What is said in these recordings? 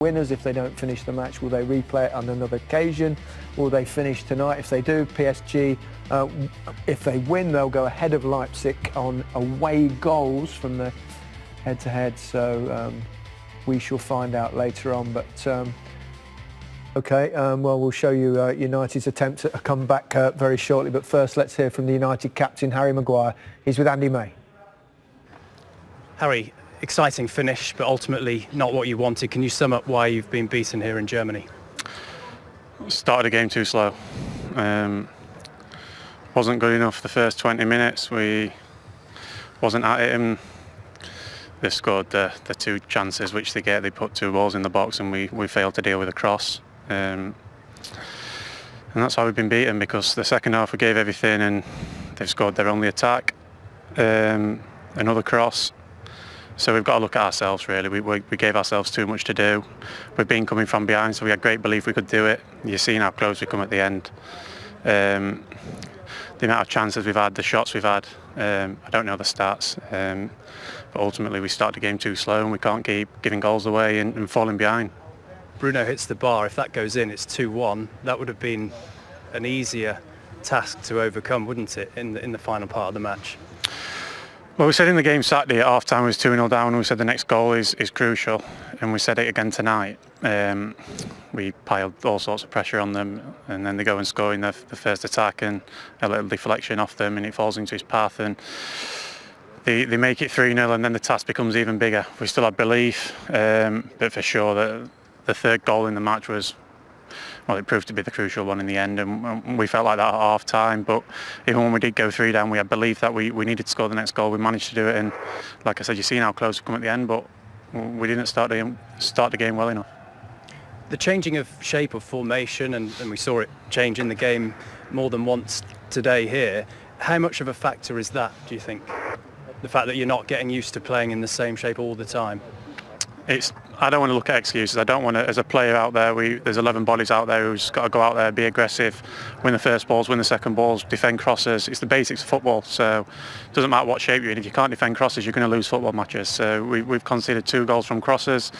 Winners, if they don't finish the match, will they replay it on another occasion? Will they finish tonight? If they do, PSG, if they win, they'll go ahead of Leipzig on away goals from the head-to-head. So we shall find out later on. But well, we'll show you United's attempt at a comeback very shortly. But first, let's hear from the United captain, Harry Maguire. He's with Andy May. Harry, exciting finish, but ultimately not what you wanted. Can you sum up why you've been beaten here in Germany? Started the game too slow. Wasn't good enough the first 20 minutes. We wasn't at it, and they scored the two chances which they get. They put two balls in the box, and we failed to deal with a cross. And that's how we've been beaten, because the second half we gave everything, and they've scored their only attack. Another cross. So we've got to look at ourselves, really. We gave ourselves too much to do. We've been coming from behind, so we had great belief we could do it. You've seen how close we come at the end. The amount of chances we've had, the shots we've had, I don't know the stats. But ultimately we start the game too slow, and we can't keep giving goals away and falling behind. Bruno hits the bar. If that goes in, it's 2-1. That would have been an easier task to overcome, wouldn't it, in the final part of the match? Well, we said in the game Saturday at half-time we was 2-0 down, and we said the next goal is crucial, and we said it again tonight. We piled all sorts of pressure on them, and then they go and score in the first attack, and a little deflection off them, and it falls into his path, and they make it 3-0, and then the task becomes even bigger. We still had belief, but for sure that the third goal in the match was, well, it proved to be the crucial one in the end, and we felt like that at half-time. But even when we did go 3 down, we had belief that we needed to score the next goal. We managed to do it, and like I said, you've seen how close we come at the end, but we didn't start the game well enough. The changing of shape of formation, and we saw it change in the game more than once today here, how much of a factor is that, do you think? The fact that you're not getting used to playing in the same shape all the time? I don't want to look at excuses. I don't want to, as a player out there, there's 11 bodies out there who's got to go out there, be aggressive, win the first balls, win the second balls, defend crosses. It's the basics of football, so it doesn't matter what shape you're in. If you can't defend crosses, you're going to lose football matches. So we've conceded 2 goals from crosses.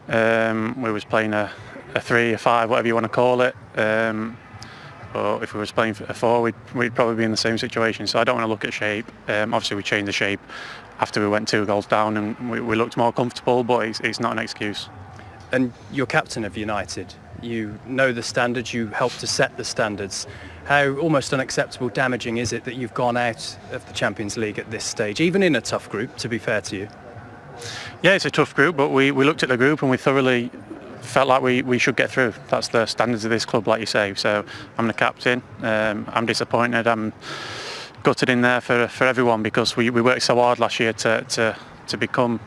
We was playing a 3, a 5, whatever you want to call it. But if we was playing a 4, we'd probably be in the same situation. So I don't want to look at shape. Obviously we changed the shape after we went 2 goals down, and we looked more comfortable, but it's not an excuse. And you're captain of United. You know the standards, you help to set the standards. How almost unacceptable damaging is it that you've gone out of the Champions League at this stage, even in a tough group, to be fair to you? Yeah, it's a tough group, but we looked at the group and we thoroughly felt like we should get through. That's the standards of this club, like you say. So I'm the captain. I'm disappointed. I'm gutted in there for everyone, because we worked so hard last year to become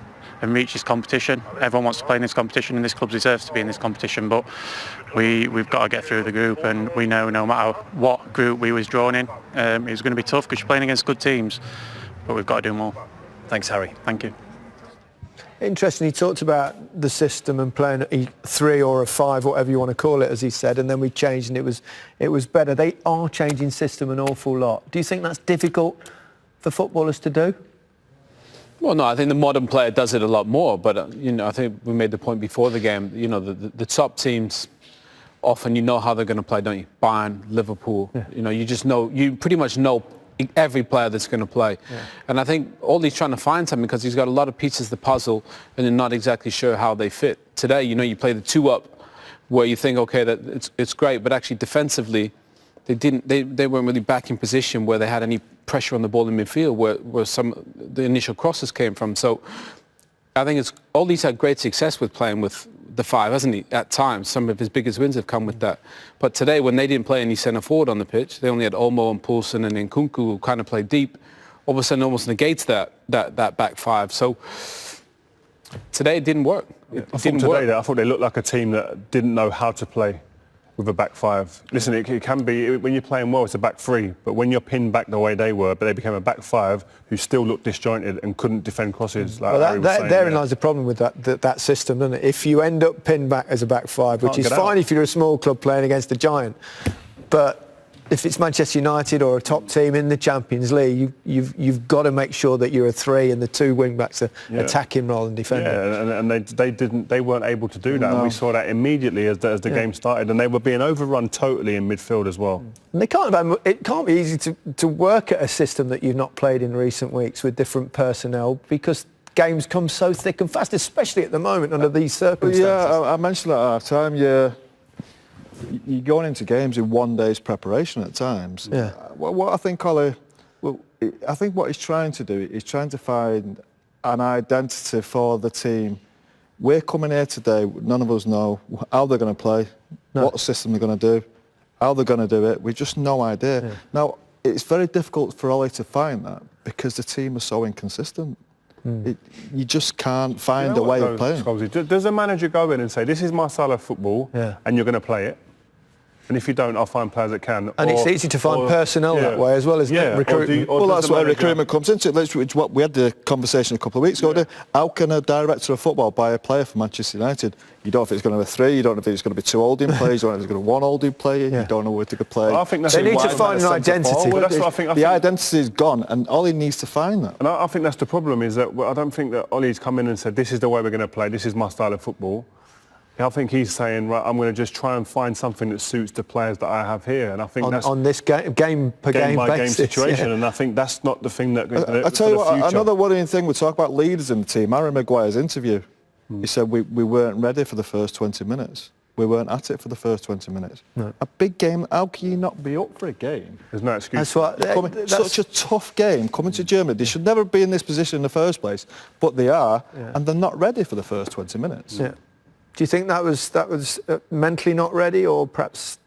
and reach this competition. Everyone wants to play in this competition, and this club deserves to be in this competition, but we've got to get through the group, and we know no matter what group we was drawn in, it was going to be tough, because you're playing against good teams, but we've got to do more. Thanks, Harry. Thank you. Interesting, he talked about the system and playing a 3 or a 5, whatever you want to call it, as he said, and then we changed and it was better. They are changing system an awful lot. Do you think that's difficult for footballers to do? Well, no, I think the modern player does it a lot more, but I think we made the point before the game, the top teams, often you know how they're going to play, don't you? Bayern, Liverpool, yeah. You pretty much know every player that's going to play. Yeah. And I think Ole's trying to find something, because he's got a lot of pieces of the puzzle and you're not exactly sure how they fit. Today, you play the 2-up where you think, okay, that it's great, but actually defensively, they weren't really back in position where they had any pressure on the ball in midfield where some the initial crosses came from. So I think Ole's had great success with playing with the 5, hasn't he? At times, some of his biggest wins have come with that. But today, when they didn't play any centre forward on the pitch, they only had Olmo and Poulsen and Nkunku, who kind of played deep. All of a sudden, almost negates that back 5. So today, it didn't work. I thought they looked like a team that didn't know how to play with a back 5. Listen, it can be, when you're playing well, it's a back 3, but when you're pinned back the way they were, but they became a back 5 who still looked disjointed and couldn't defend crosses. Like well, therein lies the problem with that system, doesn't it? If you end up pinned back as a back 5, which is fine if you're a small club playing against a giant, but if it's Manchester United or a top team in the Champions League, you've got to make sure that you're a 3 and the 2 wing backs are attacking rather than defending. Yeah, and they weren't able to do that. No. And we saw that immediately as the game started, and they were being overrun totally in midfield as well. And it can't be easy to work at a system that you've not played in recent weeks with different personnel, because games come so thick and fast, especially at the moment under these circumstances. Yeah, I mentioned that at half time. You're going into games in 1 day's preparation at times. Yeah. What I think, Ole, I think what he's trying to do is trying to find an identity for the team. We're coming here today, none of us know how they're going to play, what system they're going to do, how they're going to do it. We've just no idea. Yeah. Now, it's very difficult for Ole to find that because the team is so inconsistent. You just can't find a way of playing. Does a manager go in and say, this is my style of football, and you're going to play it? And if you don't, I'll find players that can. And it's easy to find personnel that way as well as recruitment. Well, that's where recruitment comes into it. We had the conversation a couple of weeks ago. How can a director of football buy a player for Manchester United? You don't know if it's going to be 3, you don't know if it's going to be 2 holding players, you don't know if it's going to be 1 holding player, you don't know where to play. Well, I think they need to find an identity. Well, that's what I think. The identity is gone, and Ole needs to find that. And I think that's the problem, is that I don't think that Ole's come in and said, this is the way we're going to play, this is my style of football. I think he's saying, right, I'm going to just try and find something that suits the players that I have here, and I think that's on this game per game by basis, game situation, and I think that's not the thing that. I tell you what, another worrying thing. We talk about leaders in the team. Harry Maguire's interview, he said we weren't ready for the first 20 minutes. We weren't at it for the first 20 minutes. No. A big game. How can you not be up for a game? There's no excuse. Such a tough game coming to Germany. They should never be in this position in the first place, but they are, and they're not ready for the first 20 minutes. Yeah. Do you think that was mentally not ready, or perhaps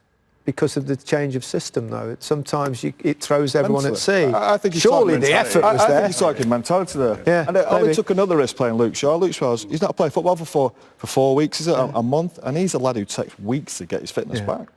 because of the change of system, though? Sometimes it throws everyone at sea. I think surely the effort was there. I think he's talking mentality there. Yeah, and Ole took another risk playing Luke Shaw. Luke Shaw's, he's not played football for 4 weeks, is it? A month, and he's a lad who takes weeks to get his fitness back.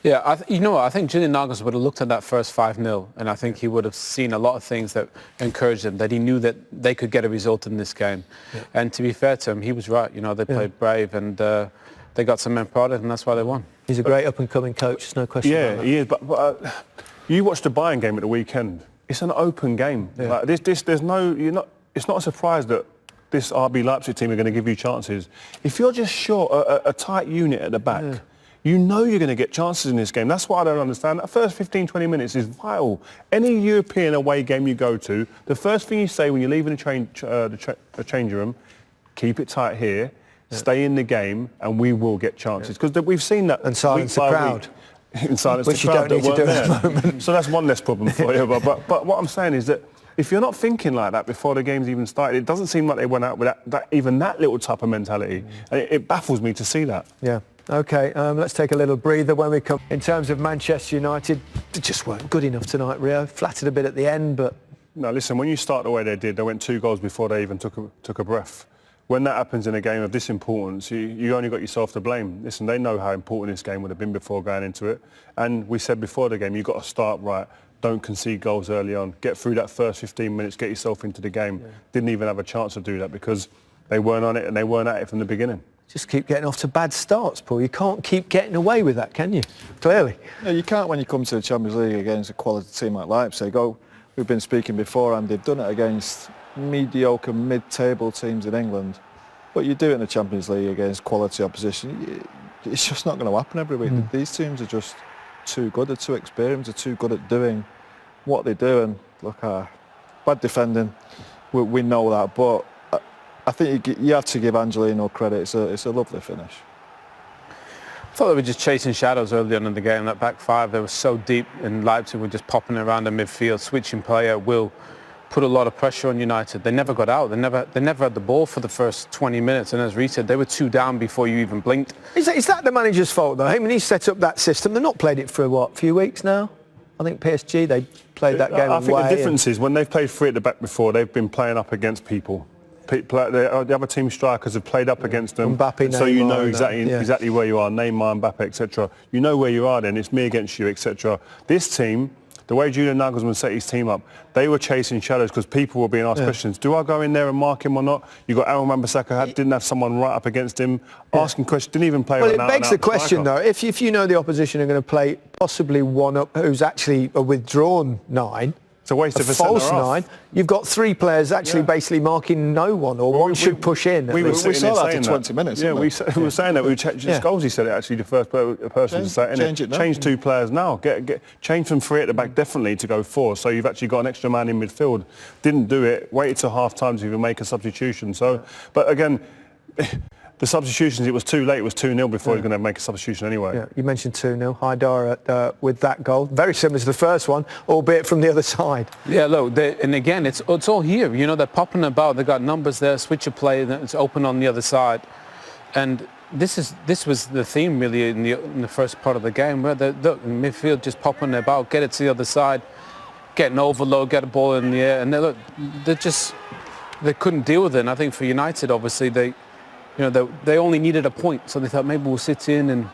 Yeah, I think Julian Nagelsmann would have looked at that first 5-0, and I think he would have seen a lot of things that encouraged him, that he knew that they could get a result in this game. Yeah. And to be fair to him, he was right. They played brave, and they got some men proud of him, and that's why they won. He's a great up-and-coming coach, there's no question about that. Yeah, he is, but you watched the Bayern game at the weekend. It's an open game. Yeah. Like there's no, it's not a surprise that this RB Leipzig team are going to give you chances. If you're just short a tight unit at the back, you know you're going to get chances in this game. That's what I don't understand. That first 15, 20 minutes is vital. Any European away game you go to, the first thing you say when you're leaving the changing room, keep it tight here, stay in the game, and we will get chances. Because we've seen that. And silence the crowd. And silence the crowd that weren't there. So that's one less problem for you. But what I'm saying is that if you're not thinking like that before the game's even started, it doesn't seem like they went out with even that little type of mentality. And it baffles me to see that. Yeah. OK, let's take a little breather when we come. In terms of Manchester United, they just weren't good enough tonight, Rio. Flattered a bit at the end, but... No, listen, when you start the way they did, they went 2 goals before they even took a breath. When that happens in a game of this importance, you only got yourself to blame. Listen, they know how important this game would have been before going into it. And we said before the game, you've got to start right. Don't concede goals early on. Get through that first 15 minutes, get yourself into the game. Yeah. Didn't even have a chance to do that because they weren't on it and they weren't at it from the beginning. Just keep getting off to bad starts, Paul. You can't keep getting away with that, can you? Clearly. No, you can't when you come to the Champions League against a quality team like Leipzig. We've been speaking before, and they've done it against mediocre, mid-table teams in England. But you do it in the Champions League against quality opposition. It's just not going to happen every week. These teams are just too good. They're too experienced. They're too good at doing what they do. And look, bad defending, we know that. But I think you have to give Angelino credit. It's a lovely finish. I thought they were just chasing shadows early on in the game. That back 5, they were so deep, and Leipzig were just popping around the midfield, switching player. Will put a lot of pressure on United. They never got out. They never had the ball for the first 20 minutes. And as Reece said, they were 2 down before you even blinked. Is that the manager's fault, though? I mean, he set up that system. They've not played it for, a few weeks now? I think PSG, they played that game away. I think the difference is when they've played 3 at the back before, they've been playing up against people. The other team strikers have played up against them, Mbappe, so you know Neymar, exactly where you are. Neymar, Mbappe, etc. You know where you are. Then it's me against you, etc. This team, the way Julian Nagelsmann set his team up, they were chasing shadows because people were being asked questions. Do I go in there and mark him or not? You got Aaron Wan-Bissaka, didn't have someone right up against him, asking questions, didn't even play. Well, it begs the question, though, if you know the opposition are going to play possibly one up who's actually a withdrawn 9, it's a waste of a false 9. You've got 3 players actually basically marking no one, or one should push in. We saw that in 20 minutes. Yeah, we were saying that. Scholes said it actually. The first person to say it. Change 2 players now. Change from 3 at the back definitely to go 4. So you've actually got an extra man in midfield. Didn't do it. Waited till half time to even make a substitution. So, but again. The substitutions, it was too late. It was 2-0 before he was going to make a substitution anyway. Yeah, you mentioned 2-0. Haidara with that goal. Very similar to the first one, albeit from the other side. Yeah, look, and again, it's all here. You know, they're popping about. They've got numbers there, switch of play, it's open on the other side. And this was the theme, really, in the first part of the game, where the midfield just popping about, get it to the other side, get an overload, get a ball in the air. And they couldn't deal with it. And I think for United, obviously, they only needed a point, so they thought maybe we'll sit in and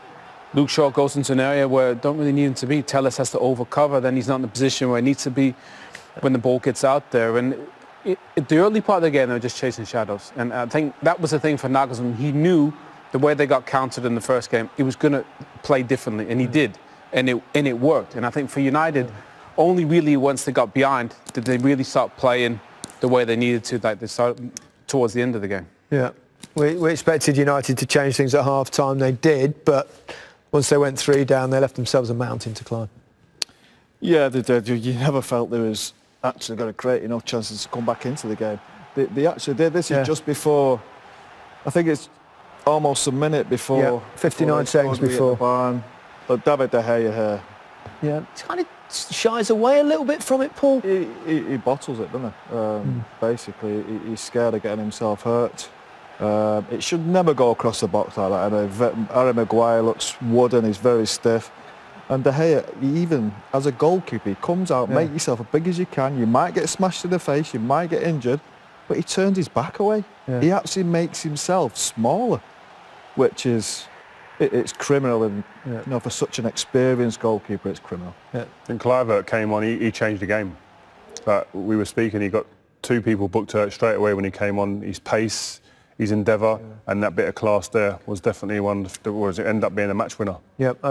Luke Shaw goes into an area where don't really need him to be. Telles has to overcover, then he's not in the position where he needs to be when the ball gets out there. And the early part of the game, they were just chasing shadows. And I think that was the thing for Nagelsmann. He knew the way they got countered in the first game, he was going to play differently, and he did. And it worked. And I think for United, only really once they got behind did they really start playing the way they needed to, like they started towards the end of the game. Yeah. We expected United to change things at half-time. They did, but once they went 3 down, they left themselves a mountain to climb. Yeah, they did. You never felt there was actually going to create enough chances to come back into the game. They actually did. This is just before, I think it's almost a minute before. Yeah, 59 seconds before. But David De Gea here. Yeah, kind of shies away a little bit from it, Paul. He bottles it, doesn't he? Basically, he's scared of getting himself hurt. It should never go across the box like that. And Harry Maguire looks wooden, he's very stiff. And De Gea, even as a goalkeeper, he comes out, make yourself as big as you can. You might get smashed in the face, you might get injured, but he turns his back away. Yeah. He actually makes himself smaller, which is, it's criminal. And for such an experienced goalkeeper, it's criminal. Yeah. And Kluivert came on, he changed the game. But we were speaking, he got 2 people booked hurt straight away when he came on. His pace, his endeavour, and that bit of class there was definitely one that was ended up being a match winner. Yep.